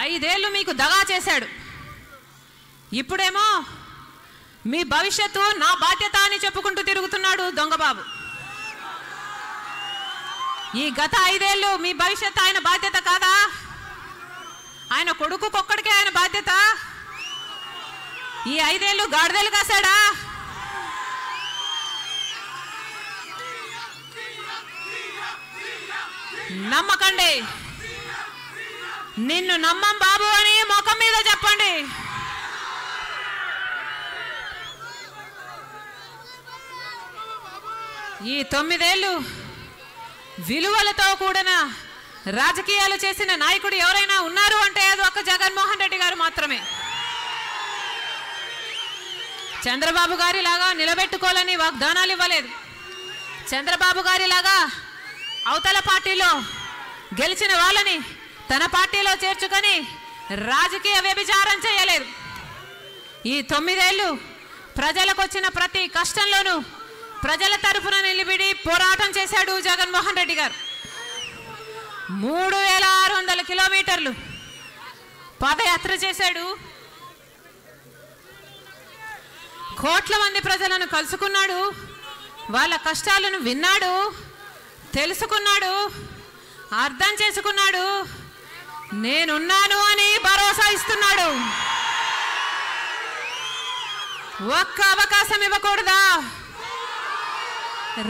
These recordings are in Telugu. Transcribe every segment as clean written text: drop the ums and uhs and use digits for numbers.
5 ఏళ్ళు మీకు దగా చేశాడు. ఇప్పుడేమో మీ భవిష్యత్తు నా బాధ్యత అని చెప్పుకుంటూ తిరుగుతున్నాడు దొంగబాబు. ఈ గత 5 ఏళ్ళు మీ భవిష్యత్తు ఆయన బాధ్యత కాదా? ఆయన కొడుకుకొక్కడికే ఆయన బాధ్యత. ఈ 5 ఏళ్ళు గాడిదలు కాశాడా? నమ్మకండి. నిన్ను నమ్మం బాబు అని ముఖం మీద చెప్పండి. ఈ 9 ఏళ్ళు విలువలతో కూడిన రాజకీయాలు చేసిన నాయకుడు ఎవరైనా ఉన్నారు అంటే అది ఒక్క జగన్మోహన్ రెడ్డి గారు మాత్రమే. చంద్రబాబు గారి లాగా నిలబెట్టుకోవాలని వాగ్దానాలు ఇవ్వలేదు. చంద్రబాబు గారి లాగా అవతల పార్టీలో గెలిచిన వాళ్ళని తన పార్టీలో చేర్చుకొని రాజకీయ వ్యభిచారం చేయలేదు. ఈ 9 ఏళ్ళు ప్రజలకు వచ్చిన ప్రతి కష్టంలోనూ ప్రజల తరఫున నిలబడి పోరాటం చేశాడు జగన్మోహన్ రెడ్డి గారు. 3600 కిలోమీటర్లు పాదయాత్ర చేశాడు. కోట్ల మంది ప్రజలను కలుసుకున్నాడు. వాళ్ళ కష్టాలను విన్నాడు, తెలుసుకున్నాడు, అర్థం చేసుకున్నాడు. నేనున్నాను అని భరోసా ఇస్తున్నాడు. ఒక్క అవకాశం ఇవ్వకూడదా?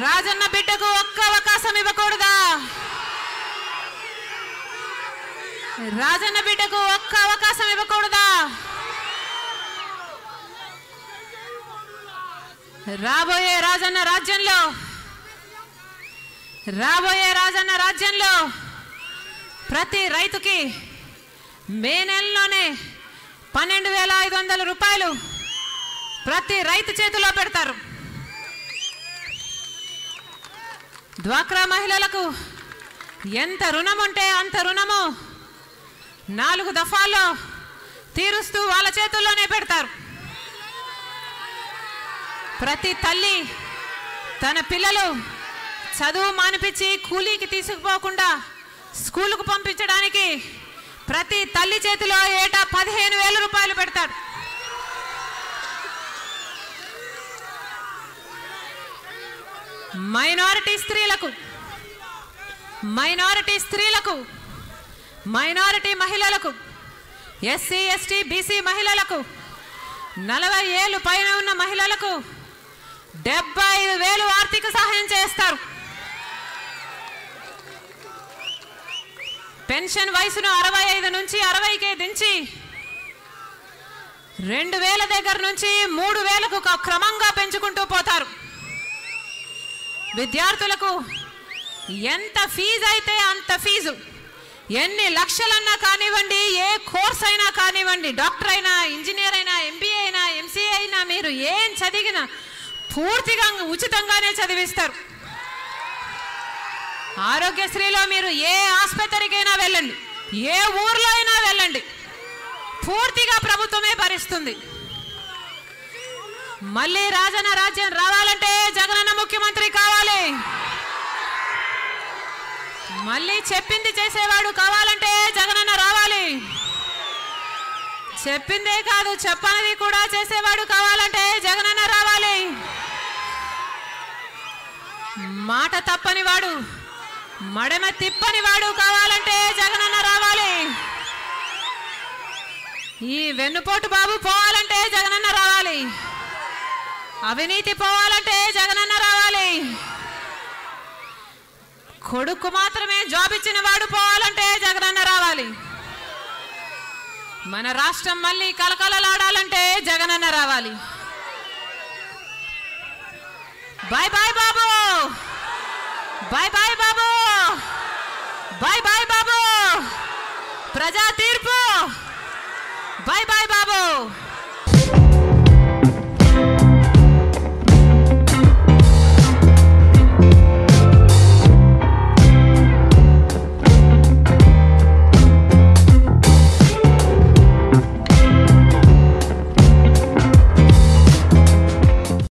రాజన్న బిడ్డకు ఒక్క అవకాశం ఇవ్వకూడదా? రాజన్న బిడ్డకు ఒక్క అవకాశం ఇవ్వకూడదా? రాబోయే రాజన్న రాజ్యంలో ప్రతి రైతుకి మే నెలలోనే 12,500 రూపాయలు ప్రతి రైతు చేతిలో పెడతారు. డ్వాక్రా మహిళలకు ఎంత రుణం ఉంటే అంత రుణము 4 దఫాల్లో తీరుస్తూ వాళ్ళ చేతుల్లోనే పెడతారు. ప్రతి తల్లి తన పిల్లలు చదువు మానిపించి కూలీకి తీసుకుపోకుండా స్కూలుకు పంపించడానికి ప్రతి తల్లి చేతిలో ఏటా 15,000 రూపాయలు పెడతాడు. మైనారిటీ స్త్రీలకు మైనారిటీ మహిళలకు ఎస్సీ ఎస్టీ బీసీ మహిళలకు 40 ఏళ్ళు పైన ఉన్న మహిళలకు 75,000 ఆర్థిక సహాయం చేస్తారు. పెన్షన్ వయసును 65 నుంచి 60కే దించి 2,000 దగ్గర నుంచి 3,000కు క్రమంగా పెంచుకుంటూ పోతారు. విద్యార్థులకు ఎంత ఫీజు అయితే అంత ఫీజు, ఎన్ని లక్షలన్నా కానివ్వండి, ఏ కోర్స్ అయినా కానివ్వండి, డాక్టర్ అయినా, ఇంజనీర్ అయినా, ఎంబీఏ అయినా, ఎంసీఏ అయినా, మీరు ఏం చదివినా పూర్తిగా ఉచితంగానే చదివిస్తారు. ఆరోగ్యశ్రీలో మీరు ఏ ఆసుపత్రికైనా వెళ్ళండి, ఏ ఊర్లో అయినా వెళ్ళండి, పూర్తిగా ప్రభుత్వమే భరిస్తుంది. మళ్ళీ రాజన్న రాజ్యం రావాలంటే జగనన్న ముఖ్యమంత్రి కావాలి. మళ్ళీ చెప్పింది చేసేవాడు కావాలంటే జగనన్న రావాలి. చెప్పిందే కాదు చెప్పనిది కూడా చేసేవాడు కావాలంటే జగనన్న రావాలి. మాట తప్పని వాడు, మడమ తిప్పని వాడు కావాలంటే జగనన్న రావాలి. ఈ వెన్నుపోటు బాబు పోవాలంటే జగనన్న రావాలి. అవినీతి పోవాలంటే జగనన్న రావాలి. కొడుకు మాత్రమే జాబ్ ఇచ్చిన వాడు పోవాలంటే జగనన్న రావాలి. మన రాష్ట్రం మళ్ళీ కలకలలాడాలంటే జగనన్న రావాలి. బాయ్ బాయ్ బాబు, బాయ్ బాయ్ బాబు, బాయ్ బాయ్ బాబు, ప్రజా తీర్పు, బాయ్ బాయ్ బాబు.